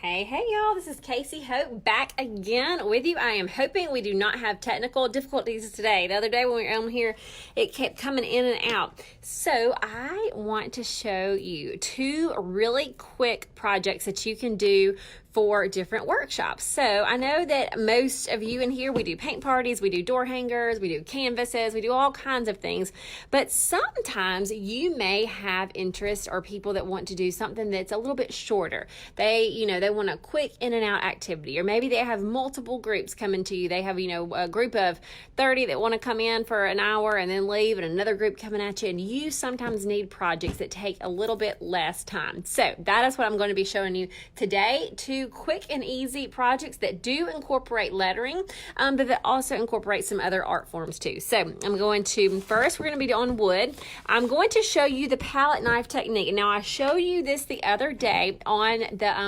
Hey y'all, this is Kasey Hope back again with you. I am hoping we do not have technical difficulties today. The other day when we were on here, it kept coming in and out. So I want to show you two really quick projects that you can do for different workshops. So I know that most of you in here, we do paint parties, we do door hangers, we do canvases, we do all kinds of things. But sometimes you may have interest or people that want to do something that's a little bit shorter. They want a quick in and out activity, or maybe they have multiple groups coming to you. They have, a group of 30 that want to come in for an hour and then leave, and another group coming at you. And you sometimes need projects that take a little bit less time. So that is what I'm going to be showing you today. Two quick and easy projects that do incorporate lettering, but that also incorporate some other art forms too. So I'm going to, first we're going to be on wood. I'm going to show you the palette knife technique. Now I showed you this the other day on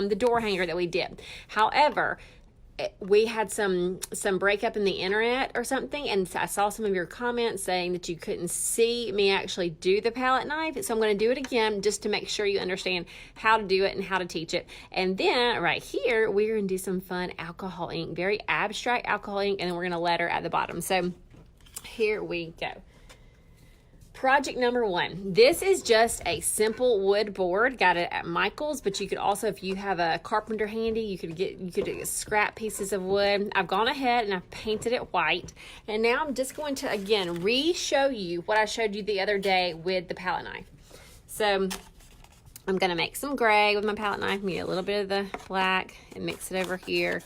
the door hanger that we did. However, we had some breakup in the internet or something, and I saw some of your comments saying that you couldn't see me actually do the palette knife. So I'm going to do it again just to make sure you understand how to do it and how to teach it. And then right here, we're going to do some fun alcohol ink, very abstract alcohol ink, and then we're going to letter at the bottom. So here we go. Project number one. This is just a simple wood board. Got it at Michael's, but you could also, if you have a carpenter handy, you could get scrap pieces of wood. I've gone ahead and I've painted it white. And now I'm just going to, again, re-show you what I showed you the other day with the palette knife. So I'm going to make some gray with my palette knife, get a little bit of the black and mix it over here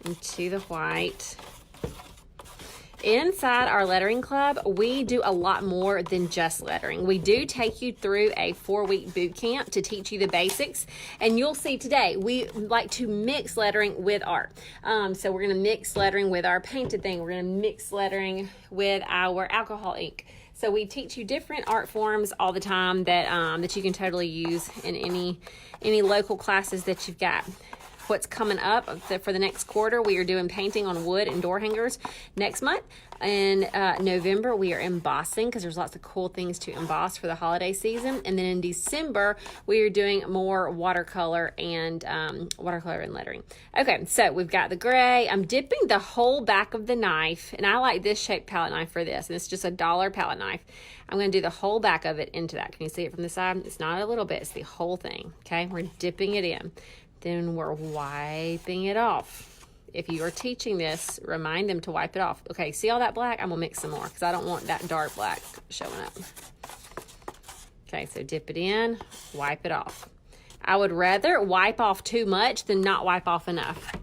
into the white. Inside our lettering club, we do a lot more than just lettering. We do take you through a 4-week boot camp to teach you the basics. And you'll see today, we like to mix lettering with art. So we're going to mix lettering with our painted thing. We're going to mix lettering with our alcohol ink. So we teach you different art forms all the time that you can totally use in any local classes that you've got. What's coming up for the next quarter, we are doing painting on wood and door hangers. Next month in November, we are embossing because there's lots of cool things to emboss for the holiday season. And then in December, we are doing more watercolor and lettering. Okay, so we've got the gray. I'm dipping the whole back of the knife, and I like this shaped palette knife for this, and it's just a $1 palette knife. I'm going to do the whole back of it into that. Can you see it from the side? It's not a little bit, it's the whole thing. Okay, we're dipping it in. Then we're wiping it off. If you are teaching this, remind them to wipe it off. Okay, see all that black? I'm gonna mix some more because I don't want that dark black showing up. Okay, so dip it in, wipe it off. I would rather wipe off too much than not wipe off enough.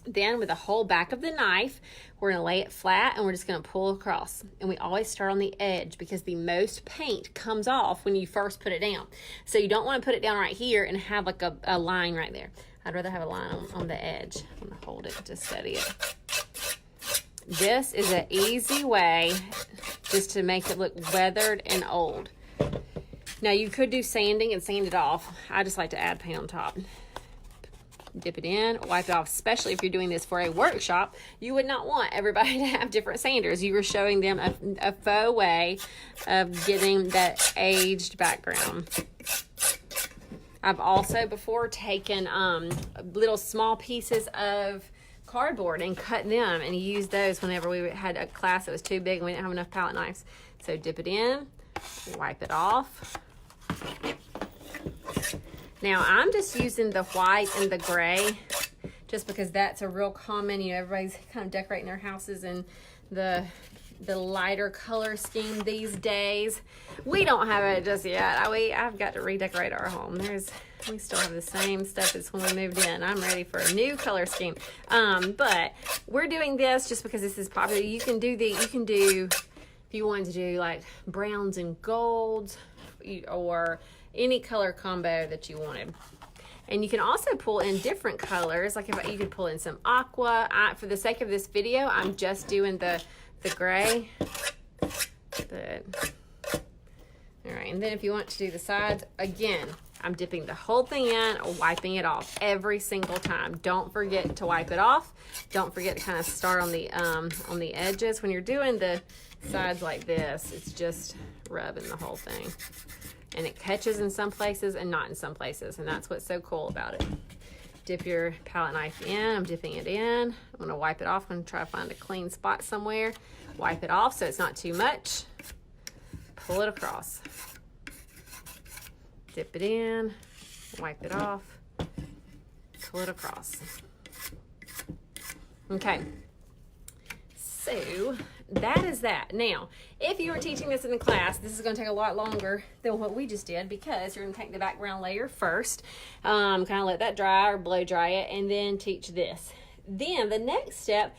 Then with the whole back of the knife, we're going to lay it flat and we're just going to pull across. And we always start on the edge because the most paint comes off when you first put it down. So you don't want to put it down right here and have like a line right there. I'd rather have a line on the edge. I'm going to hold it to steady it. This is an easy way just to make it look weathered and old. Now you could do sanding and sand it off. I just like to add paint on top. Dip it in, wipe it off, especially if you're doing this for a workshop. You would not want everybody to have different sanders. You were showing them a faux way of getting that aged background. I've also before taken little small pieces of cardboard and cut them and used those whenever we had a class that was too big and we didn't have enough palette knives. So dip it in, wipe it off. Now, I'm just using the white and the gray just because that's a real common, everybody's kind of decorating their houses in the lighter color scheme these days. We don't have it just yet. I've got to redecorate our home. We still have the same stuff as when we moved in. I'm ready for a new color scheme. But we're doing this just because this is popular. You can do, if you wanted to do like browns and golds or any color combo that you wanted. And you can also pull in different colors, like if you could pull in some aqua. For the sake of this video, I'm just doing the gray. All right, and then if you want to do the sides, again, I'm dipping the whole thing in, wiping it off every single time. Don't forget to wipe it off. Don't forget to kind of start on the edges. When you're doing the sides like this, it's just rubbing the whole thing. And it catches in some places and not in some places, and that's what's so cool about it. dip your palette knife in. I'm dipping it in. I'm gonna wipe it off. I'm gonna try to find a clean spot somewhere. Wipe it off so it's not too much. Pull it across. Dip it in, wipe it off, pull it across. Okay, so that is that. Now, if you were teaching this in the class, this is going to take a lot longer than what we just did, because you're going to take the background layer first, kind of let that dry or blow dry it, and then teach this. Then the next step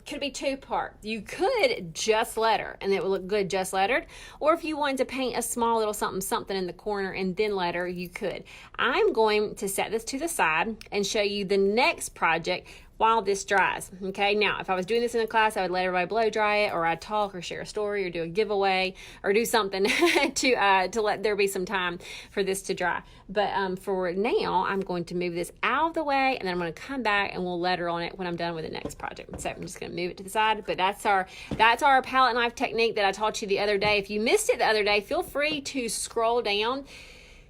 could be two-part. You could just letter, and it would look good just lettered. Or if you wanted to paint a small little something in the corner and then letter, you could. I'm going to set this to the side and show you the next project while this dries. Okay, now if I was doing this in a class, I would let everybody blow dry it, or I'd talk or share a story or do a giveaway or do something to let there be some time for this to dry. But for now, I'm going to move this out of the way, and then I'm going to come back and we'll letter on it when I'm done with the next project. So I'm just going to move it to the side. But that's our palette knife technique that I taught you the other day. If you missed it the other day, feel free to scroll down.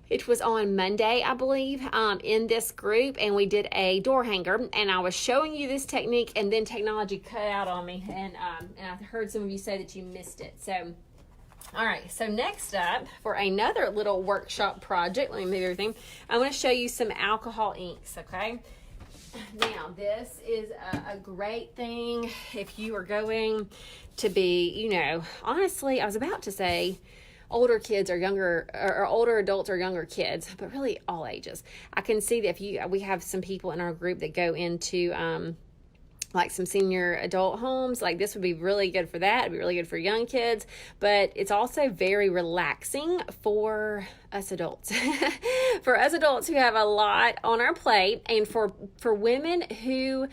It was on Monday, I believe, in this group, and we did a door hanger, and I was showing you this technique, and then technology cut out on me, and I heard some of you say that you missed it. So, all right, so next up, for another little workshop project, let me move everything, I'm going to show you some alcohol inks, okay? Now, this is a great thing if you are going to be, you know, honestly, I was about to say older kids or younger, or older adults or younger kids, but really all ages. I can see that we have some people in our group that go into like some senior adult homes. Like this would be really good for that. It'd be really good for young kids, but it's also very relaxing for us adults. For us adults who have a lot on our plate, and for women who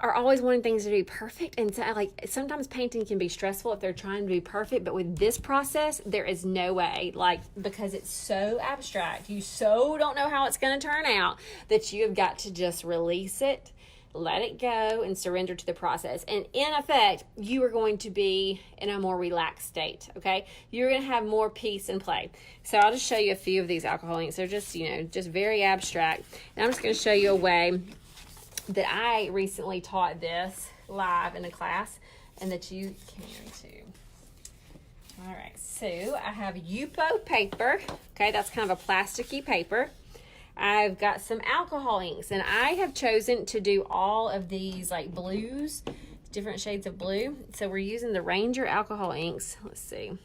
are always wanting things to be perfect. And so, like, sometimes painting can be stressful if they're trying to be perfect, but with this process, there is no way, like, because it's so abstract, you so don't know how it's going to turn out, that you have got to just release it, let it go, and surrender to the process. And in effect, you are going to be in a more relaxed state, okay? You're going to have more peace and play. So I'll just show you a few of these alcohol inks. They're just, you know, just very abstract. And I'm just going to show you a way that I recently taught this live in a class, and that you can too. All right, so I have Yupo paper. Okay, that's kind of a plasticky paper. I've got some alcohol inks, and I have chosen to do all of these like blues, different shades of blue. So we're using the Ranger alcohol inks. Let's see.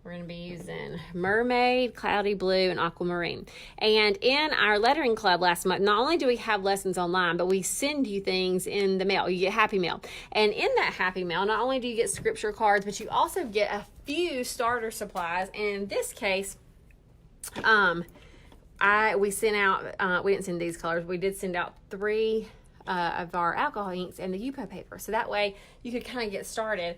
We're going to be using Mermaid, Cloudy Blue, and Aquamarine. And in our lettering club last month, not only do we have lessons online, but we send you things in the mail. You get Happy Mail. And in that Happy Mail, not only do you get scripture cards, but you also get a few starter supplies. And in this case, we sent out, we didn't send these colors, we did send out 3 of our alcohol inks and the Yupo paper. So that way you could kind of get started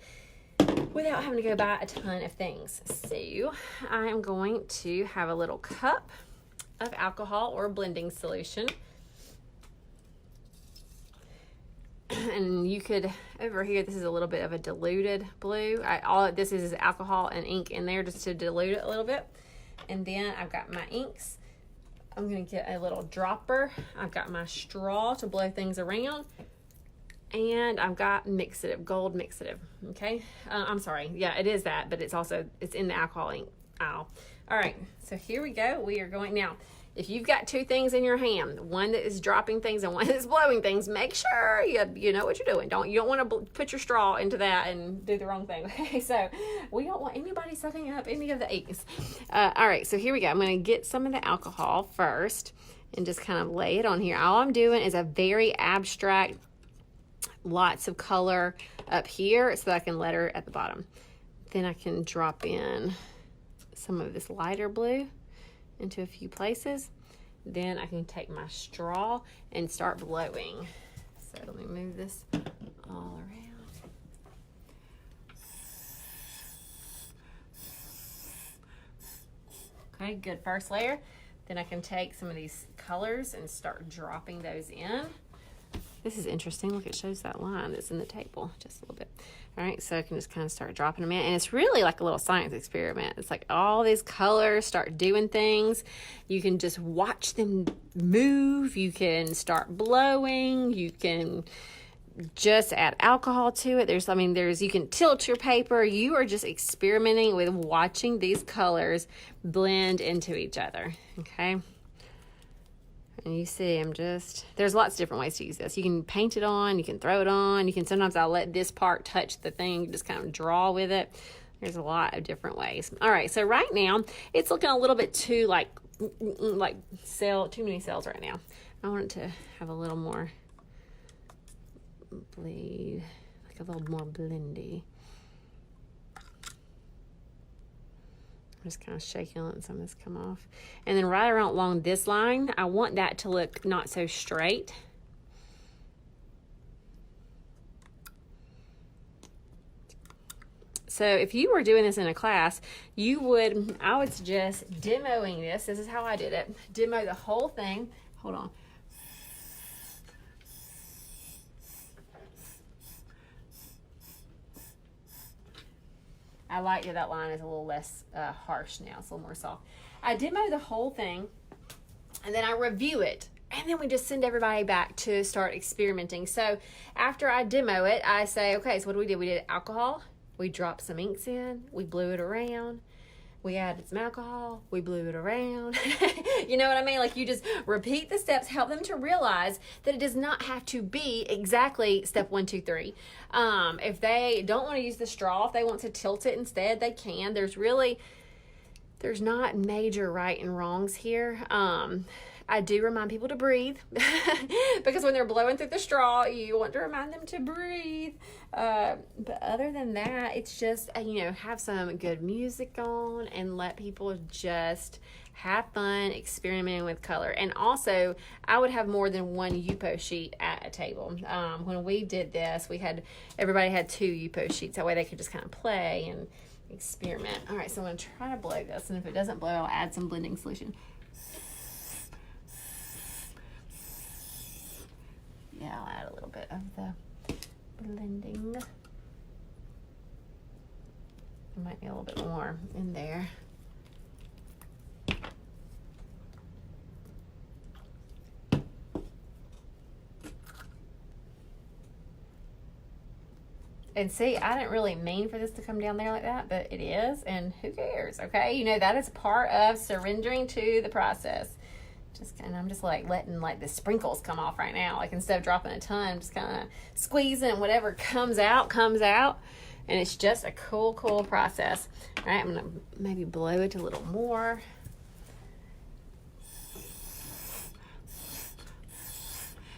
without having to go buy a ton of things. So I am going to have a little cup of alcohol or blending solution. And you could, over here, this is a little bit of a diluted blue. All this is alcohol and ink in there just to dilute it a little bit. And then I've got my inks. I'm going to get a little dropper. I've got my straw to blow things around. And I've got mixative, gold mixative, okay? I'm sorry, yeah, it is that, but it's in the alcohol ink aisle. All right, so here we go. We are going, now, if you've got 2 things in your hand, one that is dropping things and one that's blowing things, make sure you know what you're doing. You don't want to put your straw into that and do the wrong thing, okay? So we don't want anybody sucking up any of the inks. All right, so here we go. I'm going to get some of the alcohol first and just kind of lay it on here. All I'm doing is a very abstract, lots of color up here so that I can letter at the bottom. Then I can drop in some of this lighter blue into a few places. Then I can take my straw and start blowing. So let me move this all around. Okay, good first layer. Then I can take some of these colors and start dropping those in. This is interesting. Look, it shows that line that's in the table just a little bit. All right, so I can just kind of start dropping them in. And it's really like a little science experiment. It's like all these colors start doing things. You can just watch them move. You can start blowing. You can just add alcohol to it. You can tilt your paper. You are just experimenting with watching these colors blend into each other, okay? And you see, there's lots of different ways to use this. You can paint it on, you can throw it on, sometimes I'll let this part touch the thing, just kind of draw with it. There's a lot of different ways. All right, so right now, it's looking a little bit too too many cells right now. I want it to have a little more bleed, like a little more blendy. I'm just kind of shaking, letting some of this come off. And then right around along this line, I want that to look not so straight. So if you were doing this in a class, I would suggest demoing this. This is how I did it. Demo the whole thing. Hold on. I like that line is a little less harsh now. It's a little more soft. I demo the whole thing, and then I review it. And then we just send everybody back to start experimenting. So after I demo it, I say, okay, so what do? We did alcohol. We dropped some inks in. We blew it around. We added some alcohol. We blew it around. You know what I mean? Like, you just repeat the steps, help them to realize that it does not have to be exactly step 1, 2, 3. If they don't want to use the straw, if they want to tilt it instead, they can. There's not major right and wrongs here. I do remind people to breathe because when they're blowing through the straw, you want to remind them to breathe. But other than that, it's just, have some good music on and let people just have fun experimenting with color. And also, I would have more than one Yupo sheet at a table. When we did this, everybody had 2 Yupo sheets. That way they could just kind of play and experiment. All right, so I'm going to try to blow this. And if it doesn't blow, I'll add some blending solution. Yeah, I'll add a little bit of the blending. There might be a little bit more in there. And see, I didn't really mean for this to come down there like that, but it is, and who cares, okay? That is part of surrendering to the process. And I'm just letting the sprinkles come off right now. Instead of dropping a ton, just kind of squeezing, whatever comes out. And it's just a cool process. All right, I'm going to maybe blow it a little more.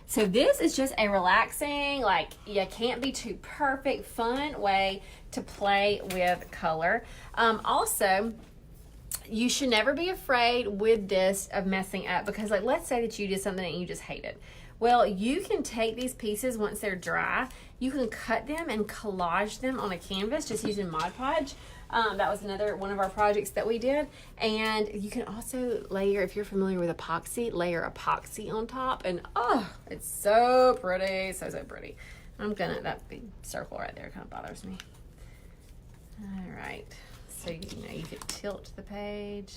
So this is just a relaxing, you can't be too perfect, fun way to play with color. Also, you should never be afraid with this of messing up, because let's say that you did something and you just hate it. Well, you can take these pieces once they're dry, you can cut them and collage them on a canvas just using Mod Podge. That was another one of our projects that we did. And you can also layer, if you're familiar with epoxy, layer epoxy on top. And it's so pretty, so pretty. That big circle right there kind of bothers me. All right. So, you could tilt the page.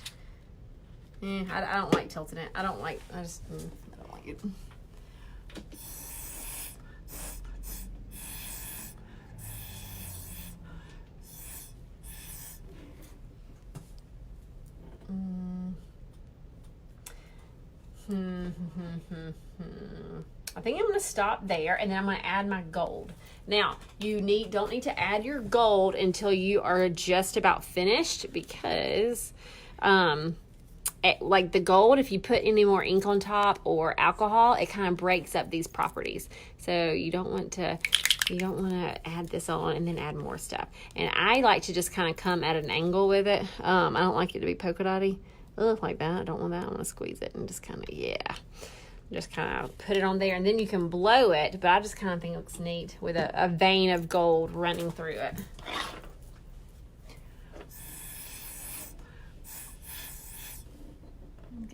I don't like tilting it. I don't like it. I think I'm going to stop there, and then I'm going to add my gold. Now, you don't need to add your gold until you are just about finished, because the gold, if you put any more ink on top or alcohol, it kind of breaks up these properties. So you don't want to add this on and then add more stuff. And I like to just kind of come at an angle with it. I don't like it to be polka dotty. Like that. I don't want that. I want to squeeze it and just kind of, just kind of put it on there, and then you can blow it, but I just kind of think it looks neat with a vein of gold running through it. I'm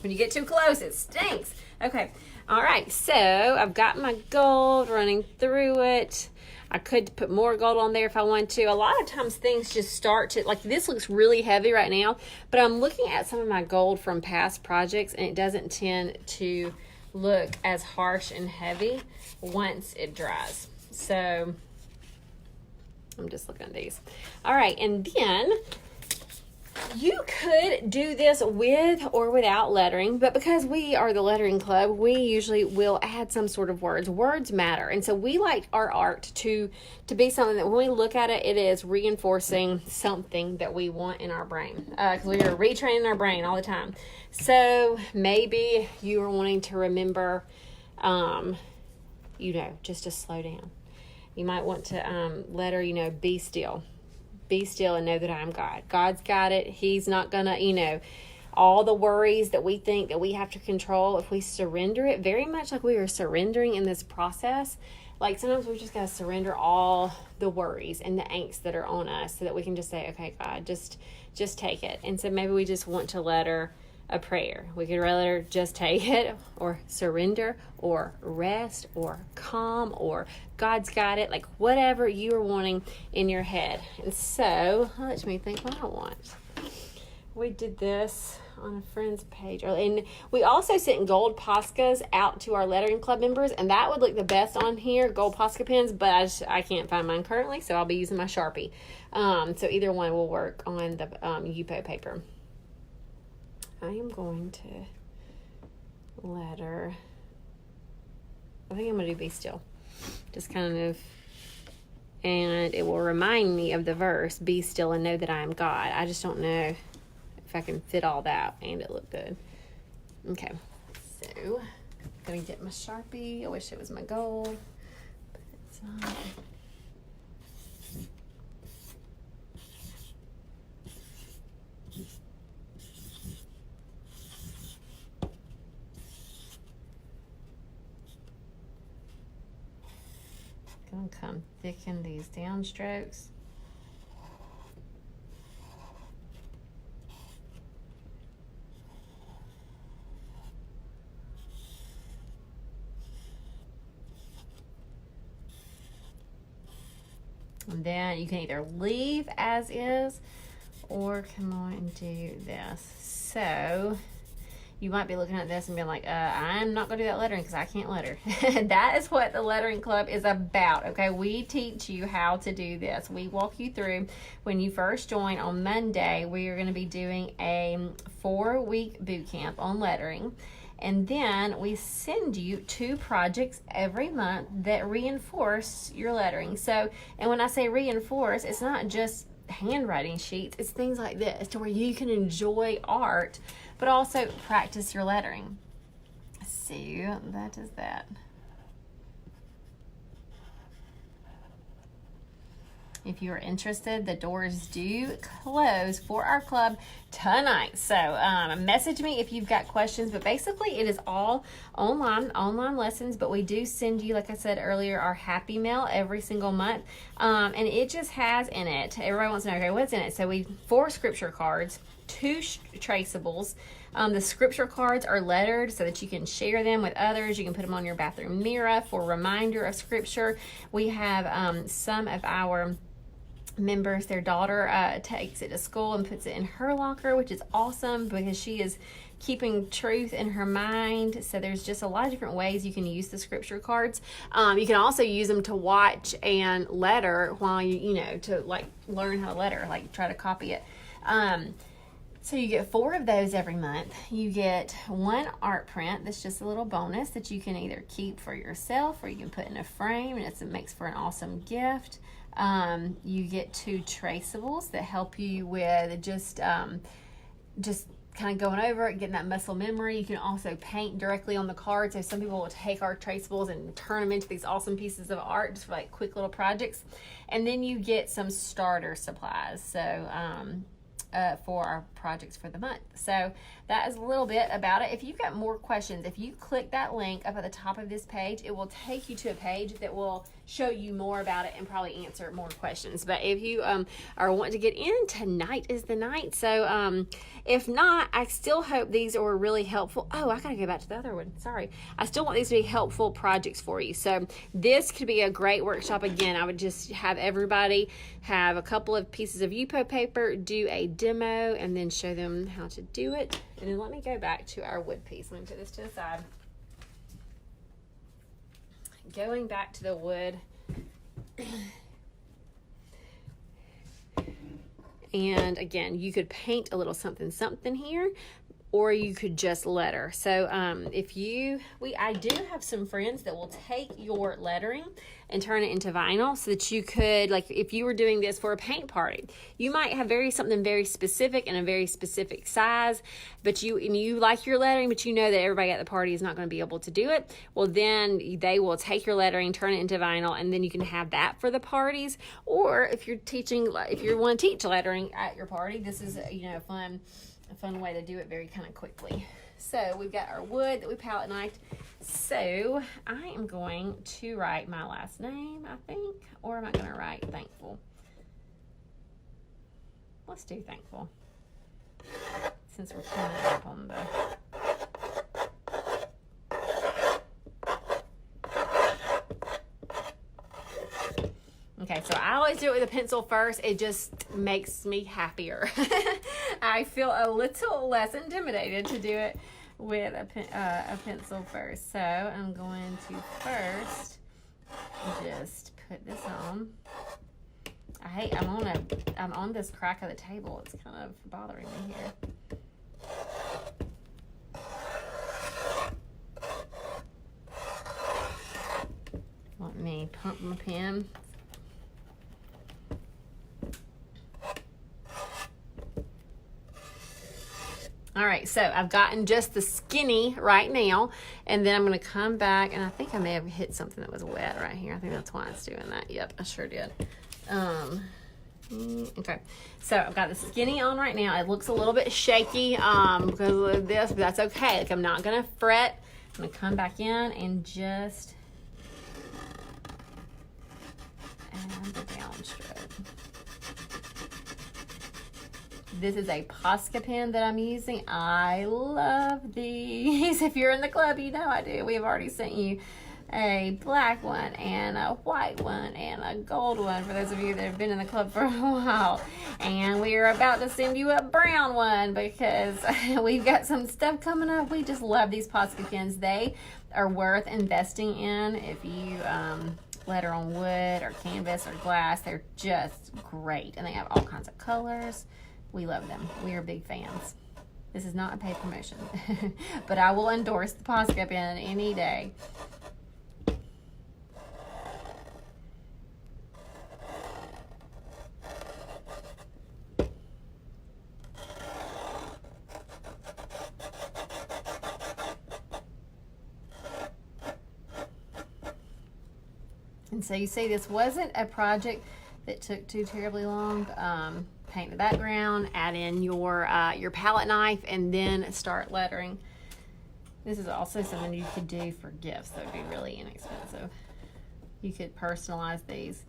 When you get too close, it stinks. Okay. All right. So I've got my gold running through it. I could put more gold on there if I wanted to. A lot of times things just start to, like this looks really heavy right now, but I'm looking at some of my gold from past projects and it doesn't tend to look as harsh and heavy once it dries. So I'm just looking at these. All right, and then you could do this with or without lettering, but because we are the lettering club, we usually will add some sort of words. Words matter, and so we like our art to be something that when we look at it, it is reinforcing something that we want in our brain, because we are retraining our brain all the time. So maybe you are wanting to remember, just to slow down. You might want to letter, be still. Be still and know that I am God. God's got it. He's not gonna, all the worries that we think that we have to control, if we surrender it, very much like we are surrendering in this process, like sometimes we just gotta surrender all the worries and the angst that are on us so that we can just say, okay, God, just take it. And so maybe we just want to letter a prayer. We could rather just take it, or surrender, or rest, or calm, or God's got it, like whatever you are wanting in your head. And so let me think what I want. We did this on a friend's page earlier, and we also sent gold Poscas out to our lettering club members, and that would look the best on here, gold Posca pens, but I can't find mine currently, so I'll be using my Sharpie. So either one will work on the Yupo paper. I am going to letter, I think I'm going to do be still, just kind of, and it will remind me of the verse, be still and know that I am God. I just don't know if I can fit all that and it looked good. Okay, so I'm going to get my Sharpie. I wish it was my gold, but it's not. Gonna come thicken these down strokes. And then you can either leave as is or come on and do this. So you might be looking at this and being like, I'm not going to do that lettering because I can't letter. That is what the lettering club is about, okay? We teach you how to do this. We walk you through. When you first join on Monday, we are going to be doing a 4-week boot camp on lettering. And then we send you 2 projects every month that reinforce your lettering. So, and when I say reinforce, it's not just handwriting sheets, it's things like this to where you can enjoy art but also practice your lettering. So that is that. If you are interested, the doors do close for our club tonight. So message me if you've got questions, but basically it is all online lessons, but we do send you, like I said earlier, our happy mail every single month. And it just has in it, everybody wants to know, okay, what's in it? So 4 scripture cards, 2 traceables. The scripture cards are lettered so that you can share them with others. You can put them on your bathroom mirror for a reminder of scripture. We have some of our members, their daughter takes it to school and puts it in her locker, which is awesome because she is keeping truth in her mind. So there's just a lot of different ways you can use the scripture cards. You can also use them to watch and letter while to like learn how to letter, like try to copy it. So you get 4 of those every month. You get 1 art print that's just a little bonus that you can either keep for yourself or you can put in a frame, and it makes for an awesome gift. You get 2 traceables that help you with just kind of going over it, getting that muscle memory. You can also paint directly on the card. So some people will take our traceables and turn them into these awesome pieces of art just for like quick little projects. And then you get some starter supplies. So for our projects for the month. So that is a little bit about it. If you've got more questions, if you click that link up at the top of this page, it will take you to a page that will show you more about it and probably answer more questions. But if you are wanting to get in, tonight is the night. So if not, I still hope these are really helpful. Oh, I gotta go back to the other one. Sorry. I still want these to be helpful projects for you. So this could be a great workshop. Again, I would just have everybody have a couple of pieces of Yupo paper, do a demo, and then show them how to do it. And then let me go back to our wood piece. Let me put this to the side. Going back to the wood. And again, you could paint a little something something here, or you could just letter. So I do have some friends that will take your lettering and turn it into vinyl, so that you could, like, if you were doing this for a paint party, you might have something very specific and a very specific size, but you like your lettering, but you know that everybody at the party is not going to be able to do it. Well, then they will take your lettering, turn it into vinyl, and then you can have that for the parties. Or if you want to teach lettering at your party, this is a fun way to do it very kind of quickly. So we've got our wood that we palette knifed. So I am going to write my last name, I think, or am I going to write thankful? Let's do thankful, since we're coming up on Okay, so I always do it with a pencil first. It just makes me happier. I feel a little less intimidated to do it with a pencil first. So I'm going to first just put this on. I'm on this crack of the table. It's kind of bothering me here. Let me pump my pen. All right, so I've gotten just the skinny right now, and then I'm going to come back, and I think I may have hit something that was wet right here. I think that's why it's doing that. Yep, I sure did. Okay, so I've got the skinny on right now. It looks a little bit shaky because of this, but that's okay. Like, I'm not going to fret. I'm going to come back in and just add the downstroke. This is a Posca pen that I'm using. I love these. If you're in the club, you know I do. We have already sent you a black one and a white one and a gold one for those of you that have been in the club for a while. And we are about to send you a brown one because we've got some stuff coming up. We just love these Posca pens. They are worth investing in if you letter on wood or canvas or glass. They're just great, and they have all kinds of colors. We love them. We are big fans. This is not a paid promotion, but I will endorse the Posca pen any day. And so you see, this wasn't a project that took too terribly long. Paint the background, add in your palette knife, and then start lettering. This is also something you could do for gifts that would be really inexpensive. You could personalize these.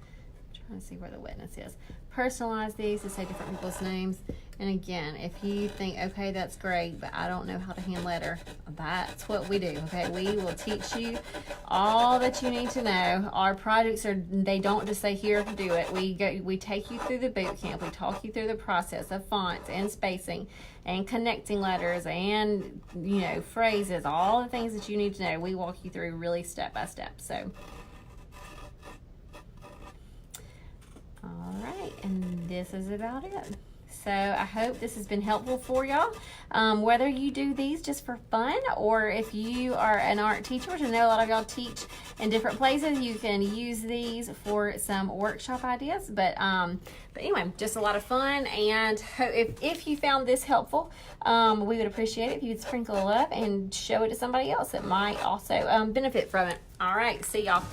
I'm trying to see where the wetness is. Personalize these to say different people's names. And again, if you think, okay, that's great, but I don't know how to hand letter, that's what we do, okay? We will teach you all that you need to know. Our projects they don't just say, here, do it. We take you through the boot camp. We talk you through the process of fonts and spacing and connecting letters and, phrases, all the things that you need to know. We walk you through really step by step. So, all right, and this is about it. So I hope this has been helpful for y'all. Whether you do these just for fun, or if you are an art teacher, which I know a lot of y'all teach in different places, you can use these for some workshop ideas. But anyway, just a lot of fun. And if you found this helpful, we would appreciate it if you would sprinkle it up and show it to somebody else that might also benefit from it. All right, see y'all.